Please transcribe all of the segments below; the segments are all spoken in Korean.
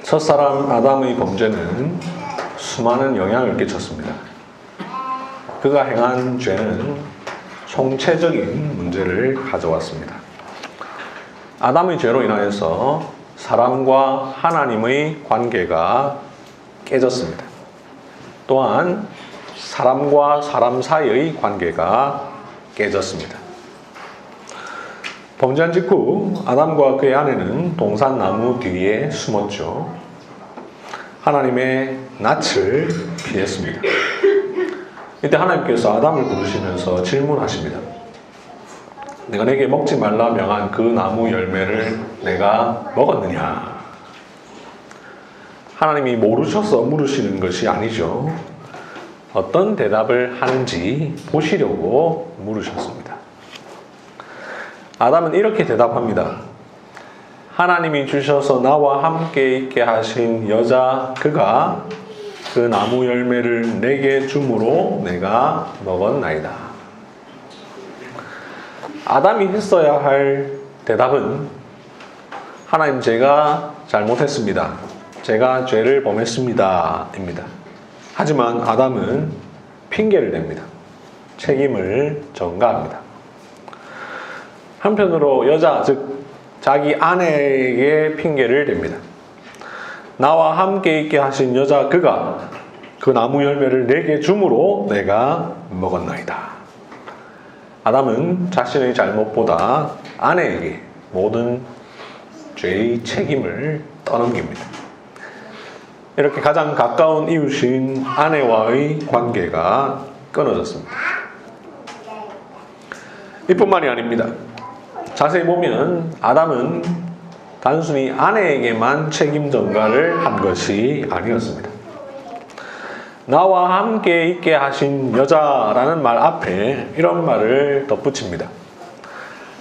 첫사람 아담의 범죄는 수많은 영향을 끼쳤습니다. 그가 행한 죄는 총체적인 문제를 가져왔습니다. 아담의 죄로 인하여서 사람과 하나님의 관계가 깨졌습니다. 또한 사람과 사람 사이의 관계가 깨졌습니다. 범죄한 직후 아담과 그의 아내는 동산나무 뒤에 숨었죠. 하나님의 낯을 피했습니다. 이때 하나님께서 아담을 부르시면서 질문하십니다. 내가 내게 먹지 말라 명한 그 나무 열매를 내가 먹었느냐? 하나님이 모르셔서 물으시는 것이 아니죠. 어떤 대답을 하는지 보시려고 물으셨습니다. 아담은 이렇게 대답합니다. 하나님이 주셔서 나와 함께 있게 하신 여자 그가 그 나무 열매를 내게 줌으로 내가 먹었나이다. 아담이 했어야 할 대답은 하나님 제가 잘못했습니다. 제가 죄를 범했습니다. 입니다. 하지만 아담은 핑계를 댑니다. 책임을 전가합니다. 한편으로 여자, 즉 자기 아내에게 핑계를 댑니다. 나와 함께 있게 하신 여자 그가 그 나무 열매를 내게 줌으로 내가 먹었나이다. 아담은 자신의 잘못보다 아내에게 모든 죄의 책임을 떠넘깁니다. 이렇게 가장 가까운 이웃인 아내와의 관계가 끊어졌습니다. 이뿐만이 아닙니다. 자세히 보면 아담은 단순히 아내에게만 책임 전가를 한 것이 아니었습니다. 나와 함께 있게 하신 여자라는 말 앞에 이런 말을 덧붙입니다.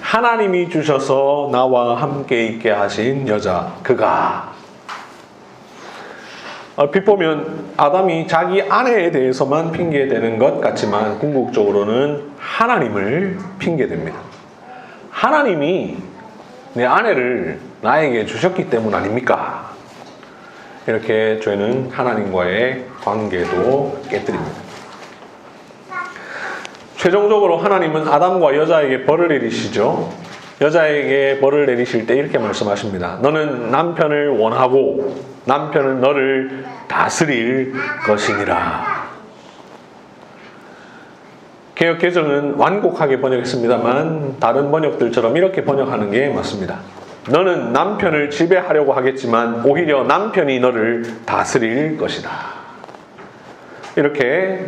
하나님이 주셔서 나와 함께 있게 하신 여자 그가. 얼핏 보면 아담이 자기 아내에 대해서만 핑계대는 것 같지만 궁극적으로는 하나님을 핑계댑니다. 하나님이 내 아내를 나에게 주셨기 때문 아닙니까? 이렇게 죄는 하나님과의 관계도 깨뜨립니다. 최종적으로 하나님은 아담과 여자에게 벌을 내리시죠. 여자에게 벌을 내리실 때 이렇게 말씀하십니다. 너는 남편을 원하고 남편은 너를 다스릴 것이니라. 개역 개정은 완곡하게 번역했습니다만 다른 번역들처럼 이렇게 번역하는 게 맞습니다. 너는 남편을 지배하려고 하겠지만 오히려 남편이 너를 다스릴 것이다. 이렇게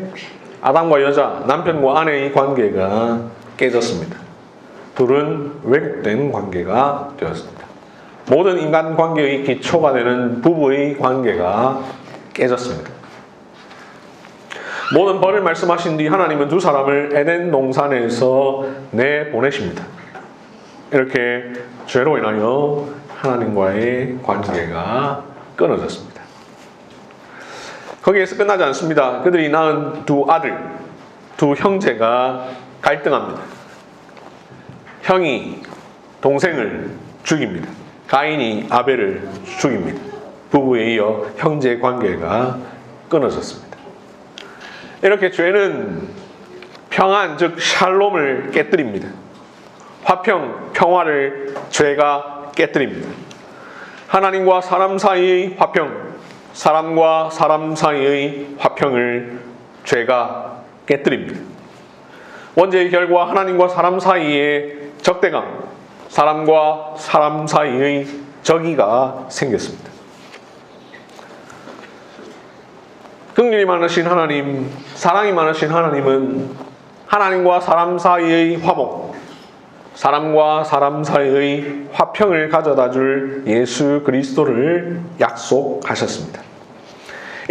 아담과 여자, 남편과 아내의 관계가 깨졌습니다. 둘은 왜곡된 관계가 되었습니다. 모든 인간 관계의 기초가 되는 부부의 관계가 깨졌습니다. 모든 벌을 말씀하신 뒤 하나님은 두 사람을 에덴 동산에서 내보내십니다. 이렇게 죄로 인하여 하나님과의 관계가 끊어졌습니다. 거기에서 끝나지 않습니다. 그들이 낳은 두 아들, 두 형제가 갈등합니다. 형이 동생을 죽입니다. 가인이 아벨을 죽입니다. 부부에 이어 형제 관계가 끊어졌습니다. 이렇게 죄는 평안, 즉 샬롬을 깨뜨립니다. 화평, 평화를 죄가 깨뜨립니다. 하나님과 사람 사이의 화평, 사람과 사람 사이의 화평을 죄가 깨뜨립니다. 원죄의 결과 하나님과 사람 사이의 적대감, 사람과 사람 사이의 적이가 생겼습니다. 긍휼이 많으신 하나님, 사랑이 많으신 하나님은 하나님과 사람 사이의 화목, 사람과 사람 사이의 화평을 가져다 줄 예수 그리스도를 약속하셨습니다.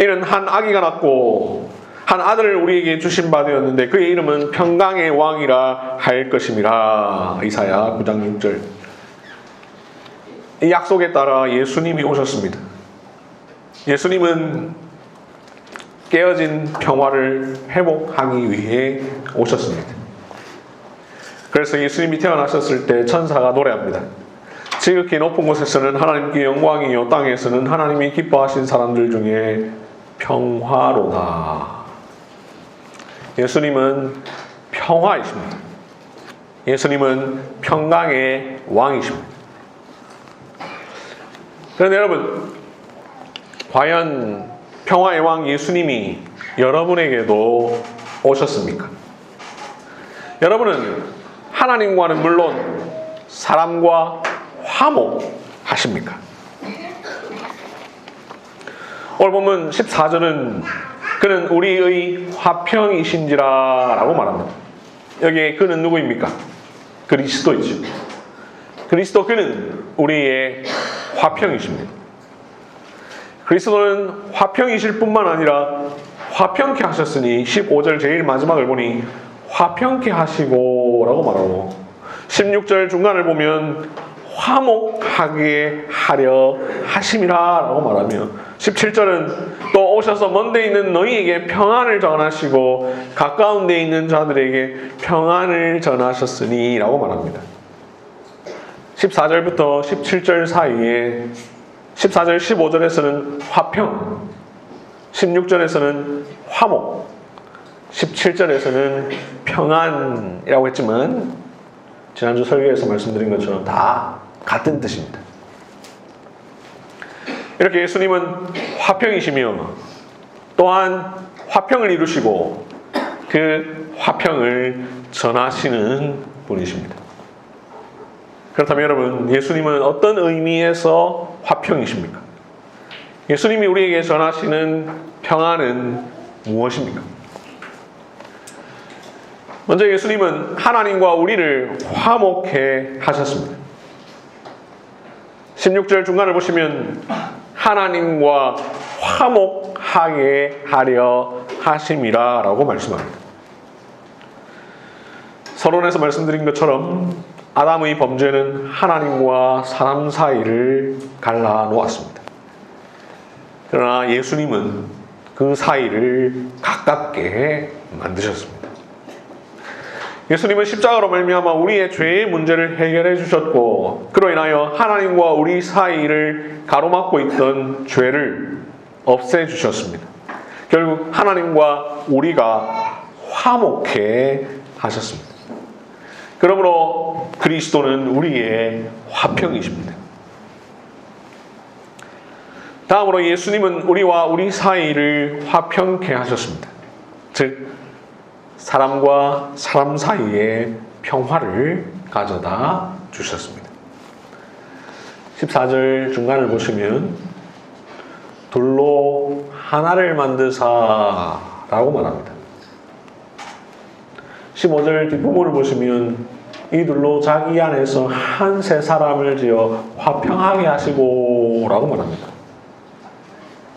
이는 한 아기가 낳고 한 아들을 우리에게 주신 바 되었는데 그의 이름은 평강의 왕이라 할 것임이라. 이사야 9장 6절. 이 약속에 따라 예수님이 오셨습니다. 예수님은 깨어진 평화를 회복하기 위해 오셨습니다. 그래서 예수님이 태어나셨을 때 천사가 노래합니다. 지극히 높은 곳에서는 하나님께 영광이요 땅에서는 하나님이 기뻐하신 사람들 중에 평화로다. 예수님은 평화이십니다. 예수님은 평강의 왕이십니다. 그런데 여러분, 과연 평화의 왕 예수님이 여러분에게도 오셨습니까? 여러분은 하나님과는 물론 사람과 화목하십니까? 오늘 보면 14절은 그는 우리의 화평이신지라 라고 말합니다. 여기에 그는 누구입니까? 그리스도이죠. 그리스도 그는 우리의 화평이십니다. 그리스도는 화평이실 뿐만 아니라 화평케 하셨으니 15절 제일 마지막을 보니 화평케 하시고 라고 말하고 16절 중간을 보면 화목하게 하려 하심이라 라고 말하며 17절은 또 오셔서 먼 데 있는 너희에게 평안을 전하시고 가까운 데 있는 자들에게 평안을 전하셨으니 라고 말합니다. 14절부터 17절 사이에 14절 15절에서는 화평, 16절에서는 화목, 17절에서는 평안이라고 했지만 지난주 설교에서 말씀드린 것처럼 다 같은 뜻입니다. 이렇게 예수님은 화평이시며 또한 화평을 이루시고 그 화평을 전하시는 분이십니다. 그렇다면 여러분, 예수님은 어떤 의미에서 화평이십니까? 예수님이 우리에게 전하시는 평안은 무엇입니까? 먼저 예수님은 하나님과 우리를 화목해 하셨습니다. 16절 중간을 보시면 하나님과 화목하게 하려 하심이라 라고 말씀합니다. 서론에서 말씀드린 것처럼 아담의 범죄는 하나님과 사람 사이를 갈라놓았습니다. 그러나 예수님은 그 사이를 가깝게 만드셨습니다. 예수님은 십자가로 말미암아 우리의 죄의 문제를 해결해 주셨고 그로 인하여 하나님과 우리 사이를 가로막고 있던 죄를 없애 주셨습니다. 결국 하나님과 우리가 화목해 하셨습니다. 그러므로 그리스도는 우리의 화평이십니다. 다음으로 예수님은 우리와 우리 사이를 화평케 하셨습니다. 즉 사람과 사람 사이에 평화를 가져다 주셨습니다. 14절 중간을 보시면 둘로 하나를 만드사 라고 말합니다. 15절 뒷부분을 보시면 이 둘로 자기 안에서 한 세 사람을 지어 화평하게 하시고 라고 말합니다.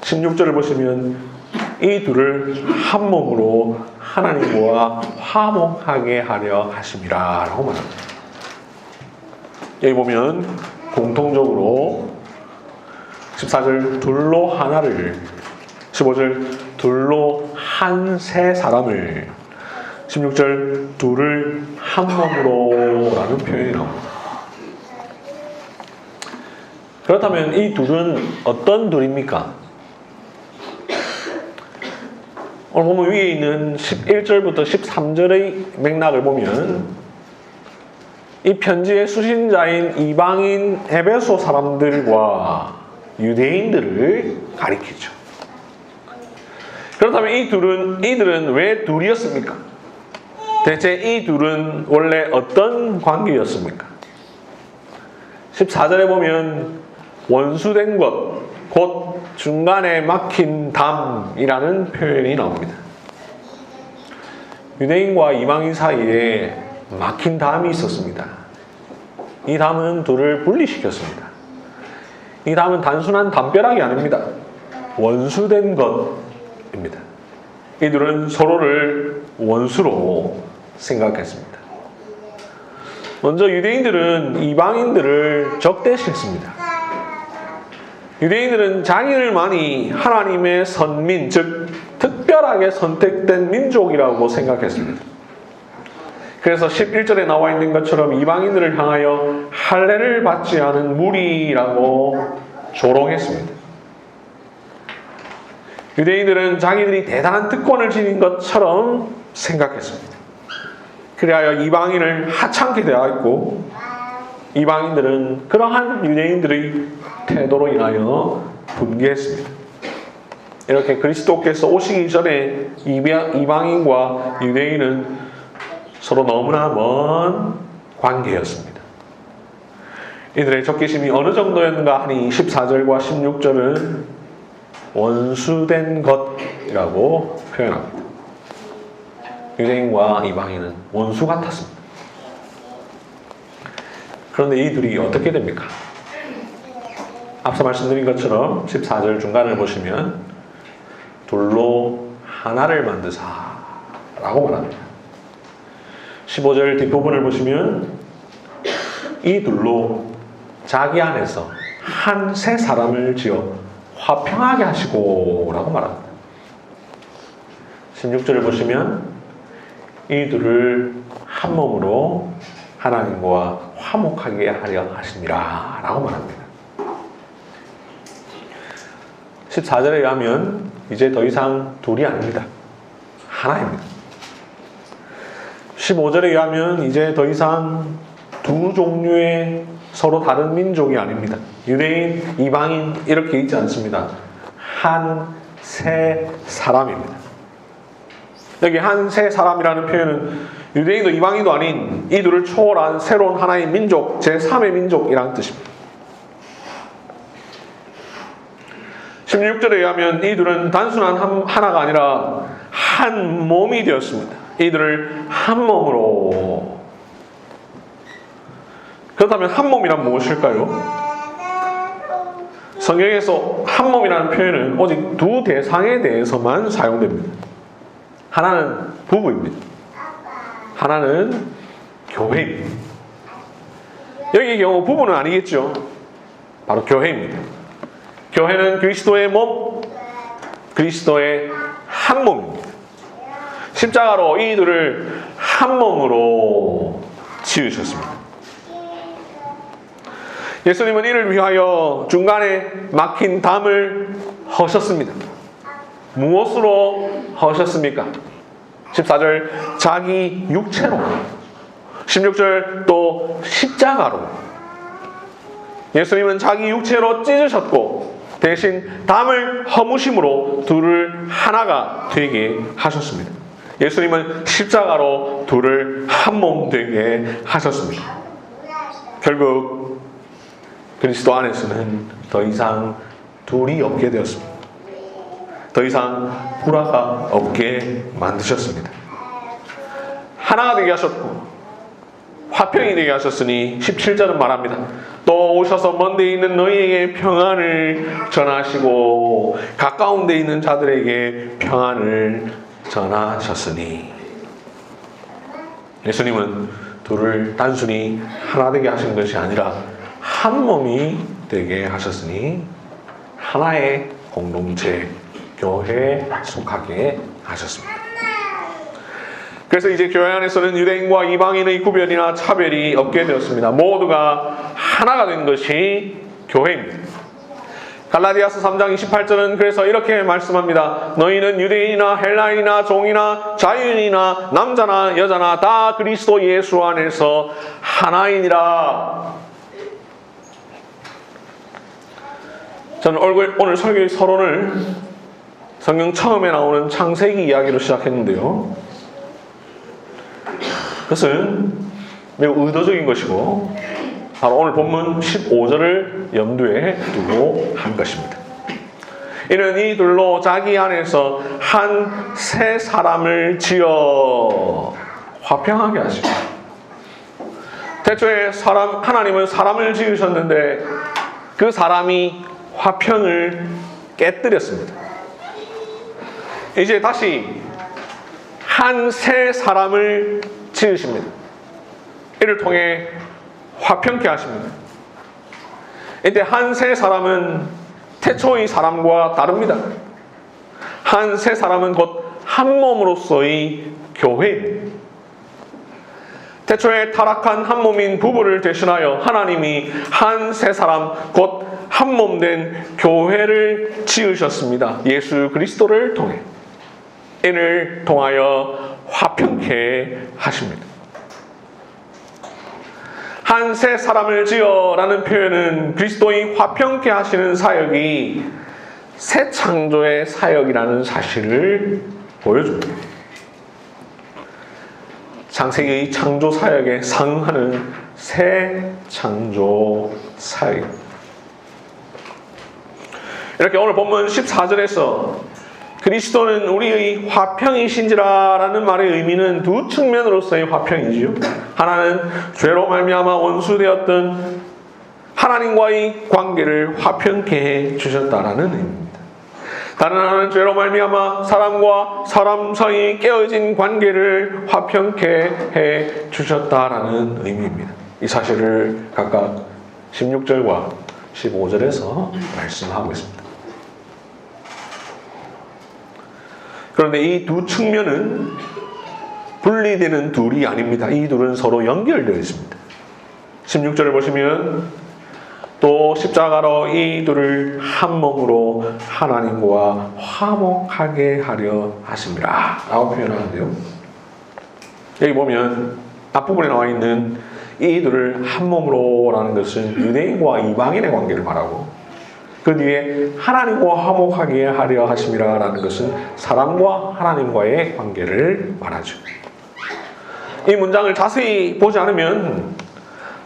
16절을 보시면 이 둘을 한 몸으로 하나님과 화목하게 하려 하심이라 라고 말합니다. 여기 보면 공통적으로 14절 둘로 하나를, 15절 둘로 한 세 사람을, 16절 둘을 한 몸으로 라는 표현이 나옵니다. 그렇다면 이 둘은 어떤 둘입니까? 오늘 보면 위에 있는 11절부터 13절의 맥락을 보면 이 편지의 수신자인 이방인 에베소 사람들과 유대인들을 가리키죠. 그렇다면 이들은 왜 둘이었습니까? 대체 이 둘은 원래 어떤 관계였습니까? 14절에 보면 원수된 것, 곧 중간에 막힌 담이라는 표현이 나옵니다. 유대인과 이방인 사이에 막힌 담이 있었습니다. 이 담은 둘을 분리시켰습니다. 이 담은 단순한 담벼락이 아닙니다. 원수된 것입니다. 이들은 서로를 원수로 생각했습니다. 먼저 유대인들은 이방인들을 적대시했습니다. 유대인들은 자기들만이 하나님의 선민, 즉 특별하게 선택된 민족이라고 생각했습니다. 그래서 11절에 나와 있는 것처럼 이방인들을 향하여 할례를 받지 않은 무리라고 조롱했습니다. 유대인들은 자기들이 대단한 특권을 지닌 것처럼 생각했습니다. 그리하여 이방인을 하찮게 대하였고, 이방인들은 그러한 유대인들의 태도로 인하여 분개했습니다. 이렇게 그리스도께서 오시기 전에 이방인과 유대인은 서로 너무나 먼 관계였습니다. 이들의 적개심이 어느 정도였는가 하니 14절과 16절은 원수된 것이라고 표현합니다. 유대인과 이방인은 원수 같았습니다. 그런데 이 둘이 어떻게 됩니까? 앞서 말씀드린 것처럼 14절 중간을 보시면 둘로 하나를 만드사라고 말합니다. 15절 뒷부분을 보시면 이 둘로 자기 안에서 한 새 사람을 지어 화평하게 하시고 라고 말합니다. 16절을 보시면 이 둘을 한 몸으로 하나님과 화목하게 하려 하심이라 라고 말합니다. 14절에 의하면 이제 더 이상 둘이 아닙니다. 하나입니다. 15절에 의하면 이제 더 이상 두 종류의 서로 다른 민족이 아닙니다. 유대인, 이방인 이렇게 있지 않습니다. 한 새 사람입니다. 여기 한 새 사람이라는 표현은 유대인도 이방인도 아닌 이 둘을 초월한 새로운 하나의 민족, 제3의 민족이라는 뜻입니다. 16절에 의하면 이 둘은 단순한 하나가 아니라 한 몸이 되었습니다. 이들을 한 몸으로. 그렇다면 한 몸이란 무엇일까요? 성경에서 한 몸이라는 표현은 오직 두 대상에 대해서만 사용됩니다. 하나는 부부입니다. 하나는 교회입니다. 여기의 경우 부부는 아니겠죠. 바로 교회입니다. 교회는 그리스도의 몸, 그리스도의 한 몸입니다. 십자가로 이들을 한 몸으로 지으셨습니다. 예수님은 이를 위하여 중간에 막힌 담을 허셨습니다. 무엇으로 허셨습니까? 14절 자기 육체로, 16절 또 십자가로. 예수님은 자기 육체로 찢으셨고 대신 담을 허무심으로 둘을 하나가 되게 하셨습니다. 예수님은 십자가로 둘을 한 몸 되게 하셨습니다. 결국 그리스도 안에서는 더 이상 둘이 없게 되었습니다. 더 이상 불화가 없게 만드셨습니다. 하나가 되게 하셨고 화평이 되게 하셨으니 17절은 말합니다. 또 오셔서 먼 데 있는 너희에게 평안을 전하시고 가까운 데 있는 자들에게 평안을 전하셨으니. 예수님은 둘을 단순히 하나 되게 하신 것이 아니라 한 몸이 되게 하셨으니 하나의 공동체, 교회에 속하게 하셨습니다. 그래서 이제 교회 안에서는 유대인과 이방인의 구별이나 차별이 없게 되었습니다. 모두가 하나가 된 것이 교회입니다. 갈라디아서 3장 28절은 그래서 이렇게 말씀합니다. 너희는 유대인이나 헬라인이나 종이나 자유인이나 남자나 여자나 다 그리스도 예수 안에서 하나이니라. 저는 오늘 설교의 서론을 성경 처음에 나오는 창세기 이야기로 시작했는데요. 그것은 매우 의도적인 것이고 바로 오늘 본문 15절을 염두에 두고 한 것입니다. 이는 이 둘로 자기 안에서 한 새 사람을 지어 화평하게 하시고. 태초에 하나님은 사람을 지으셨는데 그 사람이 화평을 깨뜨렸습니다. 이제 다시 한 새 사람을 지으십니다. 이를 통해 화평케 하십니다. 이때 한 새 사람은 태초의 사람과 다릅니다. 한 새 사람은 곧 한 몸으로서의 교회입니다. 태초에 타락한 한 몸인 부부를 대신하여 하나님이 한 새 사람 곧 한 몸 된 교회를 지으셨습니다. 예수 그리스도를 통해 이를 통하여 화평케 하십니다. 한 새 사람을 지어라는 표현은 그리스도의 화평케 하시는 사역이 새 창조의 사역이라는 사실을 보여줍니다. 창세기의 창조 사역에 상응하는 새 창조 사역. 이렇게 오늘 본문 14절에서 그리스도는 우리의 화평이신지라라는 말의 의미는 두 측면으로서의 화평이지요. 하나는 죄로 말미암아 원수되었던 하나님과의 관계를 화평케 해 주셨다라는 의미입니다. 다른 하나는 죄로 말미암아 사람과 사람 사이 깨어진 관계를 화평케 해 주셨다라는 의미입니다. 이 사실을 각각 16절과 15절에서 말씀하고 있습니다. 그런데 이 두 측면은 분리되는 둘이 아닙니다. 이 둘은 서로 연결되어 있습니다. 16절을 보시면 또 십자가로 이 둘을 한 몸으로 하나님과 화목하게 하려 하심이라 라고 표현하는데요. 여기 보면 앞부분에 나와 있는 이 둘을 한 몸으로 라는 것은 유대인과 이방인의 관계를 말하고 그 뒤에 하나님과 화목하게 하려 하심이라 라는 것은 사람과 하나님과의 관계를 말하죠. 이 문장을 자세히 보지 않으면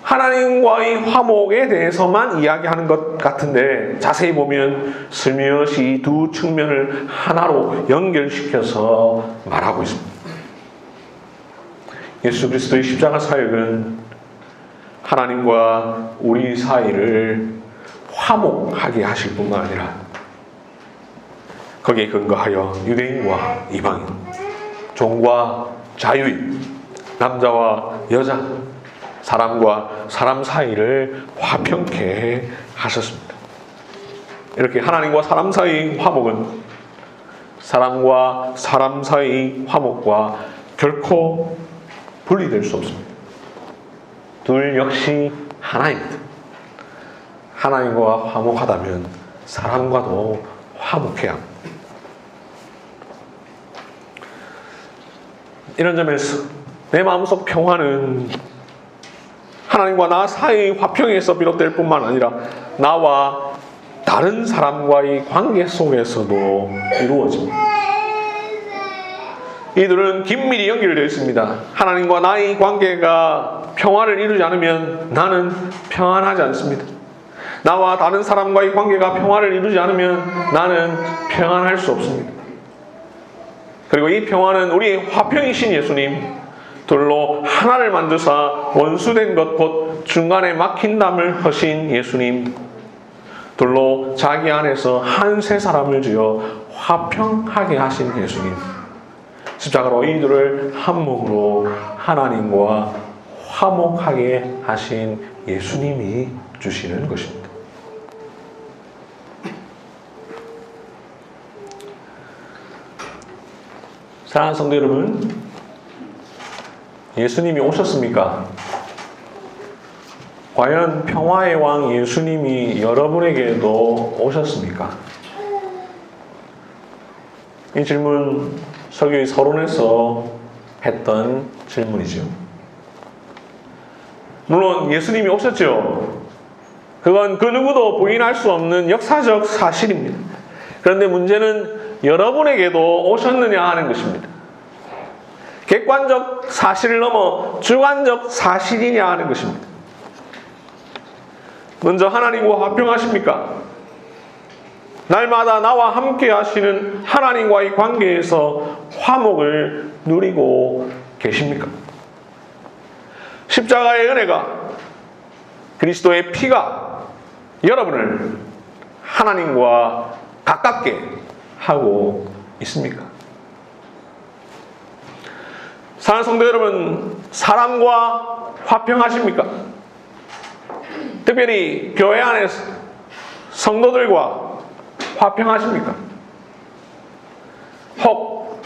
하나님과의 화목에 대해서만 이야기하는 것 같은데 자세히 보면 슬며시 두 측면을 하나로 연결시켜서 말하고 있습니다. 예수 그리스도의 십자가 사역은 하나님과 우리 사이를 화목하게 하실 뿐만 아니라 거기에 근거하여 유대인과 이방인, 종과 자유인, 남자와 여자, 사람과 사람 사이를 화평케 하셨습니다. 이렇게 하나님과 사람 사이의 화목은 사람과 사람 사이의 화목과 결코 분리될 수 없습니다. 둘 역시 하나입니다. 하나님과 화목하다면 사람과도 화목해야 합니다. 이런 점에서 내 마음속 평화는 하나님과 나 사이의 화평에서 비롯될 뿐만 아니라 나와 다른 사람과의 관계 속에서도 이루어집니다. 이들은 긴밀히 연결되어 있습니다. 하나님과 나의 관계가 평화를 이루지 않으면 나는 평안하지 않습니다. 나와 다른 사람과의 관계가 평화를 이루지 않으면 나는 평안할 수 없습니다. 그리고 이 평화는 우리의 화평이신 예수님, 둘로 하나를 만드사 원수된 것 곧 중간에 막힌 담을 허신 예수님, 둘로 자기 안에서 한 새 사람을 지어 화평하게 하신 예수님, 십자가로 이들을 한 몸으로 하나님과 화목하게 하신 예수님이 주시는 것입니다. 사랑하는 성도 여러분, 예수님이 오셨습니까? 과연 평화의 왕 예수님이 여러분에게도 오셨습니까? 이 질문 설교의 서론에서 했던 질문이죠. 물론 예수님이 오셨죠. 그건 그 누구도 부인할 수 없는 역사적 사실입니다. 그런데 문제는 여러분에게도 오셨느냐 하는 것입니다. 객관적 사실을 넘어 주관적 사실이냐 하는 것입니다. 먼저 하나님과 화평하십니까? 날마다 나와 함께 하시는 하나님과의 관계에서 화목을 누리고 계십니까? 십자가의 은혜가, 그리스도의 피가 여러분을 하나님과 가깝게 하고 있습니까? 사랑하는 성도 여러분, 사람과 화평하십니까? 특별히 교회 안에서 성도들과 화평하십니까? 혹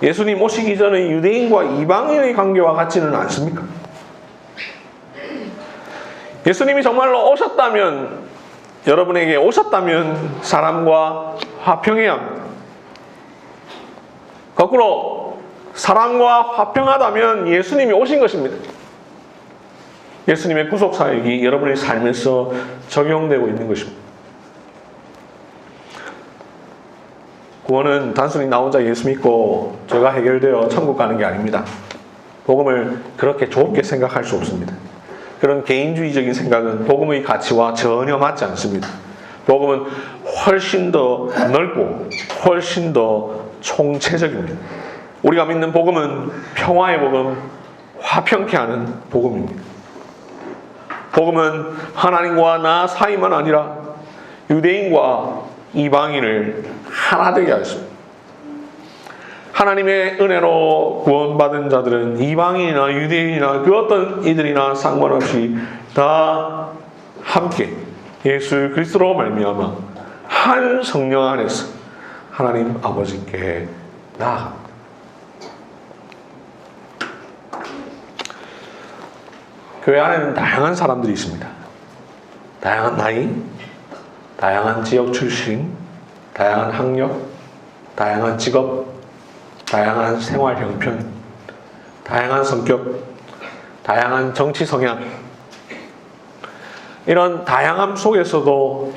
예수님 오시기 전에 유대인과 이방인의 관계와 같지는 않습니까? 예수님이 정말로 오셨다면, 여러분에게 오셨다면 사람과 화평해야 합니다. 거꾸로 사람과 화평하다면 예수님이 오신 것입니다. 예수님의 구속사역이 여러분의 삶에서 적용되고 있는 것입니다. 구원은 단순히 나 혼자 예수 믿고 제가 해결되어 천국 가는 게 아닙니다. 복음을 그렇게 좁게 생각할 수 없습니다. 그런 개인주의적인 생각은 복음의 가치와 전혀 맞지 않습니다. 복음은 훨씬 더 넓고 훨씬 더 총체적입니다. 우리가 믿는 복음은 평화의 복음, 화평케 하는 복음입니다. 복음은 하나님과 나 사이만 아니라 유대인과 이방인을 하나 되게 하였습니다. 하나님의 은혜로 구원받은 자들은 이방인이나 유대인이나 그 어떤 이들이나 상관없이 다 함께 예수 그리스도로 말미암아 한 성령 안에서 하나님 아버지께 나아갑니다. 교회 안에는 다양한 사람들이 있습니다. 다양한 나이, 다양한 지역 출신, 다양한 학력, 다양한 직업, 다양한 생활 형편, 다양한 성격, 다양한 정치 성향, 이런 다양함 속에서도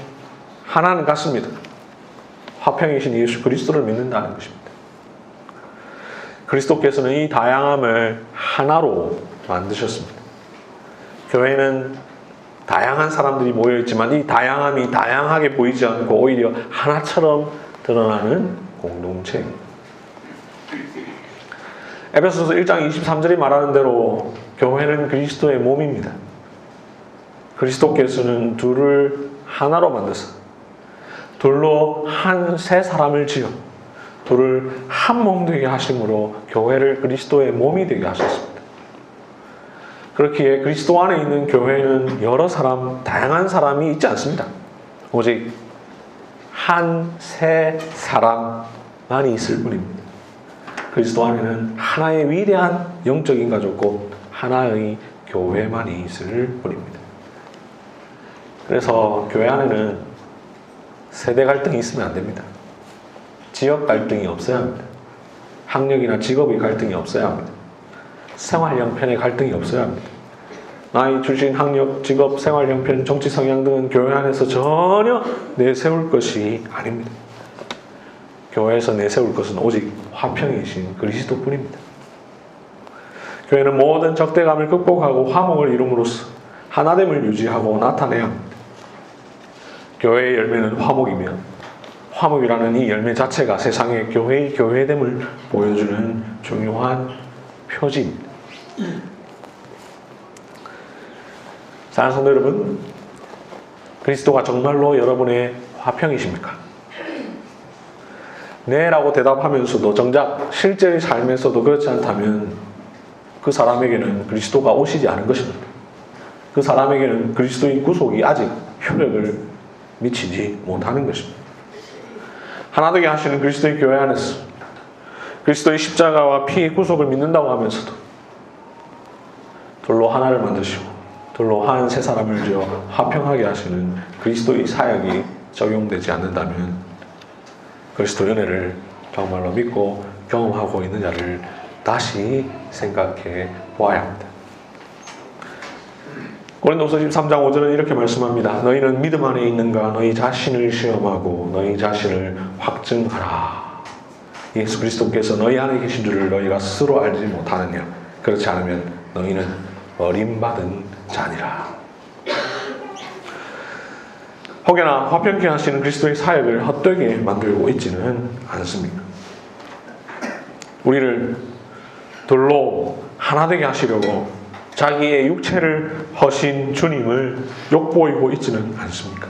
하나는 같습니다. 화평이신 예수 그리스도를 믿는다는 것입니다. 그리스도께서는 이 다양함을 하나로 만드셨습니다. 교회는 다양한 사람들이 모여있지만 이 다양함이 다양하게 보이지 않고 오히려 하나처럼 드러나는 공동체입니다. 에베소서 1장 23절이 말하는 대로 교회는 그리스도의 몸입니다. 그리스도께서는 둘을 하나로 만드사 둘로 한 세 사람을 지어 둘을 한 몸 되게 하심으로 교회를 그리스도의 몸이 되게 하셨습니다. 그렇기에 그리스도 안에 있는 교회는 여러 사람, 다양한 사람이 있지 않습니다. 오직 한 세 사람만이 있을 뿐입니다. 그리스도 안에는 하나의 위대한 영적인 가족 곧 하나의 교회만이 있을 뿐입니다. 그래서 교회 안에는 세대 갈등이 있으면 안 됩니다. 지역 갈등이 없어야 합니다. 학력이나 직업의 갈등이 없어야 합니다. 생활 형편의 갈등이 없어야 합니다. 나이, 출신, 학력, 직업, 생활 형편, 정치 성향 등은 교회 안에서 전혀 내세울 것이 아닙니다. 교회에서 내세울 것은 오직 화평이신 그리스도뿐입니다. 교회는 모든 적대감을 극복하고 화목을 이룸으로써 하나됨을 유지하고 나타내야 합니다. 교회의 열매는 화목이며 화목이라는 이 열매 자체가 세상에 교회의 교회됨을 보여주는 중요한 표지입니다. 사랑하는 성도 여러분, 그리스도가 정말로 여러분의 화평이십니까? 네 라고 대답하면서도 정작 실제의 삶에서도 그렇지 않다면 그 사람에게는 그리스도가 오시지 않은 것입니다. 그 사람에게는 그리스도의 구속이 아직 효력을 미치지 못하는 것입니다. 하나되게 하시는 그리스도의 교회 안에서 그리스도의 십자가와 피의 구속을 믿는다고 하면서도 둘로 하나를 만드시고 둘로 한 세 사람을 지어 화평하게 하시는 그리스도의 사역이 적용되지 않는다면 그리스도 은혜를 정말로 믿고 경험하고 있느냐를 다시 생각해 보아야 합니다. 고린도서 13장 5절은 이렇게 말씀합니다. 너희는 믿음 안에 있는가? 너희 자신을 시험하고 너희 자신을 확증하라. 예수 그리스도께서 너희 안에 계신 줄을 너희가 스스로 알지 못하느냐? 그렇지 않으면 너희는 버림받은 자니라. 혹여나 화평케 하시는 그리스도의 사역을 헛되게 만들고 있지는 않습니까? 우리를 둘로 하나 되게 하시려고 자기의 육체를 허신 주님을 욕보이고 있지는 않습니까?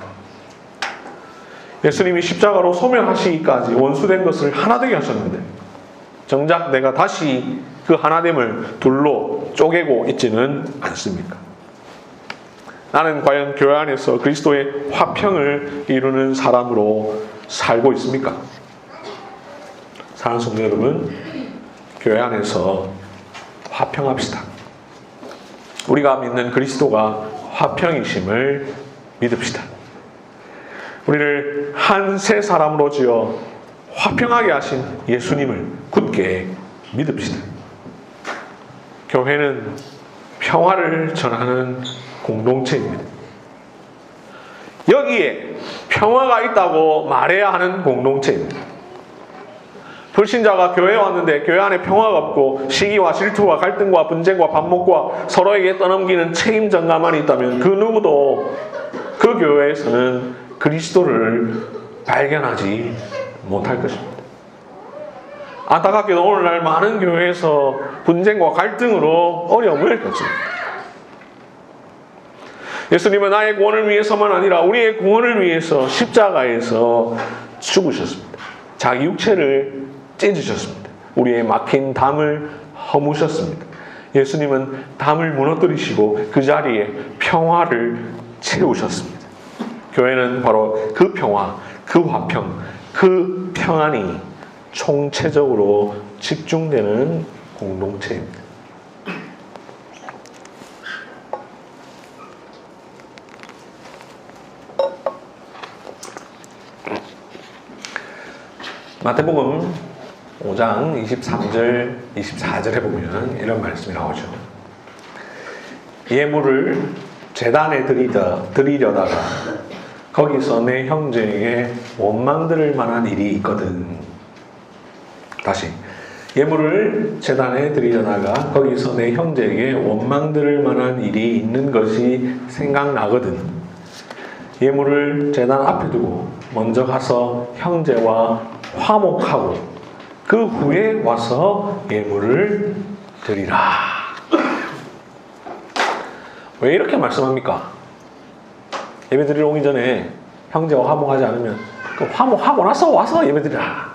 예수님이 십자가로 소멸하시기까지 원수된 것을 하나 되게 하셨는데 정작 내가 다시 그 하나됨을 둘로 쪼개고 있지는 않습니까? 나는 과연 교회 안에서 그리스도의 화평을 이루는 사람으로 살고 있습니까? 사랑하는 성도 여러분, 교회 안에서 화평합시다. 우리가 믿는 그리스도가 화평이심을 믿읍시다. 우리를 한 세 사람으로 지어 화평하게 하신 예수님을 굳게 믿읍시다. 교회는 평화를 전하는 공동체입니다. 여기에 평화가 있다고 말해야 하는 공동체입니다. 불신자가 교회에 왔는데 교회 안에 평화가 없고 시기와 질투와 갈등과 분쟁과 반목과 서로에게 떠넘기는 책임 전가만 있다면 그 누구도 그 교회에서는 그리스도를 발견하지 못할 것입니다. 안타깝게도 오늘날 많은 교회에서 분쟁과 갈등으로 어려움을 겪습니다. 예수님은 나의 구원을 위해서만 아니라 우리의 구원을 위해서 십자가에서 죽으셨습니다. 자기 육체를 찢으셨습니다. 우리의 막힌 담을 허무셨습니다. 예수님은 담을 무너뜨리시고 그 자리에 평화를 채우셨습니다. 교회는 바로 그 평화, 그 화평, 그 평안이 총체적으로 집중되는 공동체입니다. 마태복음 5장 23절, 24절에 보면 이런 말씀이 나오죠. 예물을 제단에 드리려다가 거기서 내 형제에게 원망 들을 만한 일이 있거든. 다시. 예물을 제단에 드리려다가 거기서 내 형제에게 원망 들을 만한 일이 있는 것이 생각나거든. 예물을 제단 앞에 두고 먼저 가서 형제와 화목하고 그 후에 와서 예물을 드리라. 왜 이렇게 말씀합니까? 예배 드리러 오기 전에 형제와 화목하지 않으면 그 화목하고 나서 와서 예배 드리라.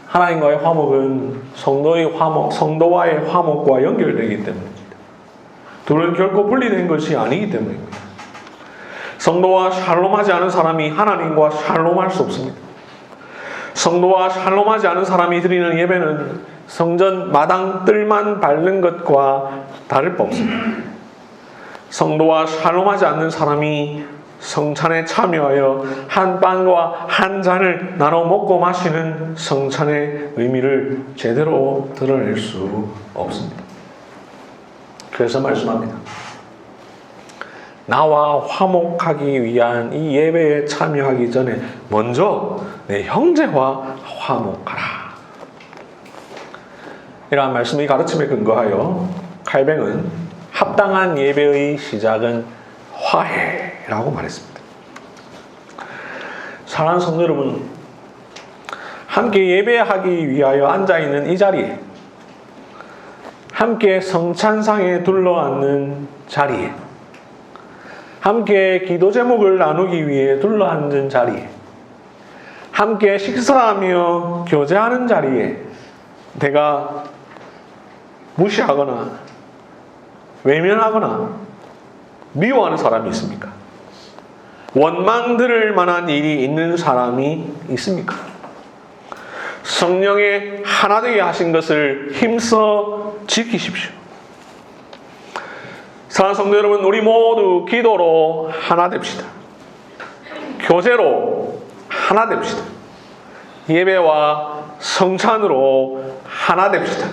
하나님과의 화목은 성도와의 화목과 연결되기 때문입니다. 둘은 결코 분리된 것이 아니기 때문입니다. 성도와 샬롬하지 않은 사람이 하나님과 샬롬할 수 없습니다. 성도와 샬롬하지 않은 사람이 드리는 예배는 성전 마당 뜰만 밟는 것과 다를 바 없습니다. 성도와 샬롬하지 않는 사람이 성찬에 참여하여 한 빵과 한 잔을 나눠 먹고 마시는 성찬의 의미를 제대로 드러낼 수 없습니다. 그래서 말씀합니다. 나와 화목하기 위한 이 예배에 참여하기 전에 먼저 내 형제와 화목하라. 이러한 말씀의 가르침에 근거하여 칼뱅은 합당한 예배의 시작은 화해라고 말했습니다. 사랑하는 성도 여러분, 함께 예배하기 위하여 앉아있는 이 자리에, 함께 성찬상에 둘러앉는 자리에, 함께 기도 제목을 나누기 위해 둘러앉은 자리에, 함께 식사하며 교제하는 자리에 내가 무시하거나 외면하거나 미워하는 사람이 있습니까? 원망 들을 만한 일이 있는 사람이 있습니까? 성령의 하나 되게 하신 것을 힘써 지키십시오. 사랑하는 성도 여러분, 우리 모두 기도로 하나 됩시다. 교제로 하나 됩시다. 예배와 성찬으로 하나 됩시다.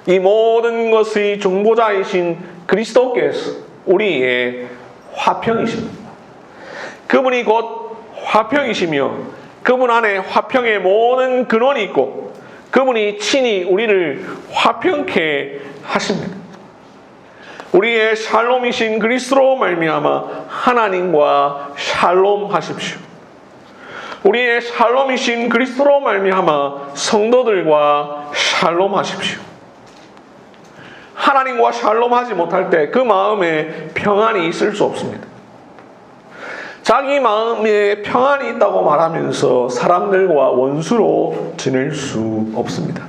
이 모든 것의 중보자이신 그리스도께서 우리의 화평이십니다. 그분이 곧 화평이시며 그분 안에 화평의 모든 근원이 있고 그분이 친히 우리를 화평케 하십니다. 우리의 샬롬이신 그리스도로 말미암아 하나님과 샬롬하십시오. 우리의 샬롬이신 그리스도로 말미암아 성도들과 샬롬하십시오. 하나님과 샬롬하지 못할 때 그 마음에 평안이 있을 수 없습니다. 자기 마음에 평안이 있다고 말하면서 사람들과 원수로 지낼 수 없습니다.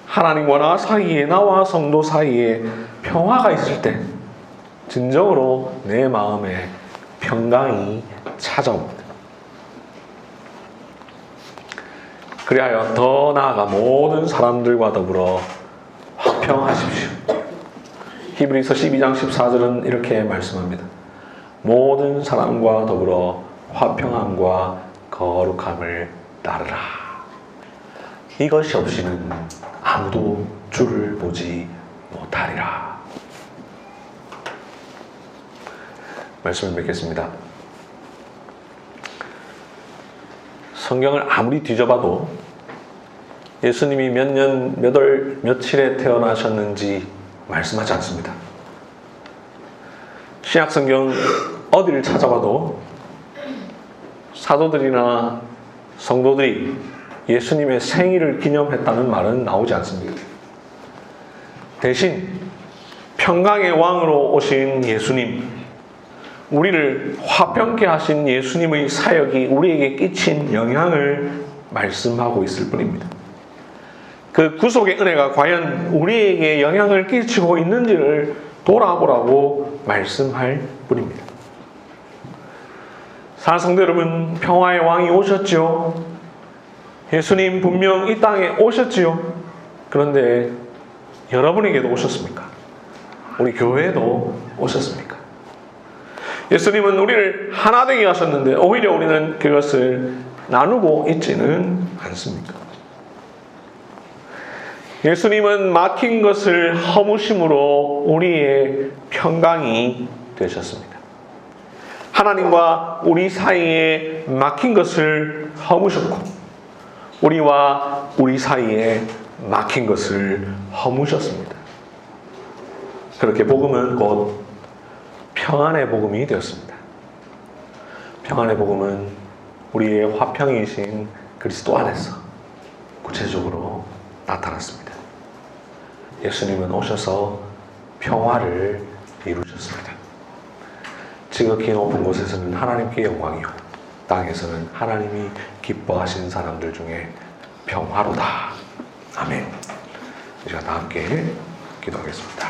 하나님과 나 사이에, 나와 성도 사이에 평화가 있을 때 진정으로 내 마음에 평강이 찾아옵니다. 그리하여 더 나아가 모든 사람들과 더불어 화평하십시오. 히브리서 12장 14절은 이렇게 말씀합니다. 모든 사람과 더불어 화평함과 거룩함을 따르라. 이것이 없이는 아무도 주를 보지 못하리라. 말씀을 맺겠습니다. 성경을 아무리 뒤져봐도 예수님이 몇 년, 몇 월, 며칠에 태어나셨는지 말씀하지 않습니다. 신약성경 어디를 찾아봐도 사도들이나 성도들이 예수님의 생일을 기념했다는 말은 나오지 않습니다. 대신 평강의 왕으로 오신 예수님, 우리를 화평케 하신 예수님의 사역이 우리에게 끼친 영향을 말씀하고 있을 뿐입니다. 그 구속의 은혜가 과연 우리에게 영향을 끼치고 있는지를 돌아보라고 말씀할 뿐입니다. 사랑하는 성도 여러분, 평화의 왕이 오셨죠. 예수님 분명 이 땅에 오셨지요. 그런데 여러분에게도 오셨습니까? 우리 교회에도 오셨습니까? 예수님은 우리를 하나 되게 하셨는데 오히려 우리는 그것을 나누고 있지는 않습니까? 예수님은 막힌 것을 허무심으로 우리의 평강이 되셨습니다. 하나님과 우리 사이에 막힌 것을 허무셨고 우리와 우리 사이에 막힌 것을 허무셨습니다. 그렇게 복음은 곧 평안의 복음이 되었습니다. 평안의 복음은 우리의 화평이신 그리스도 안에서 구체적으로 나타났습니다. 예수님은 오셔서 평화를 이루셨습니다. 지극히 높은 곳에서는 하나님께 영광이요 땅에서는 하나님이 기뻐하시는 사람들 중에 평화로다. 아멘. 우리가 다 함께 기도하겠습니다.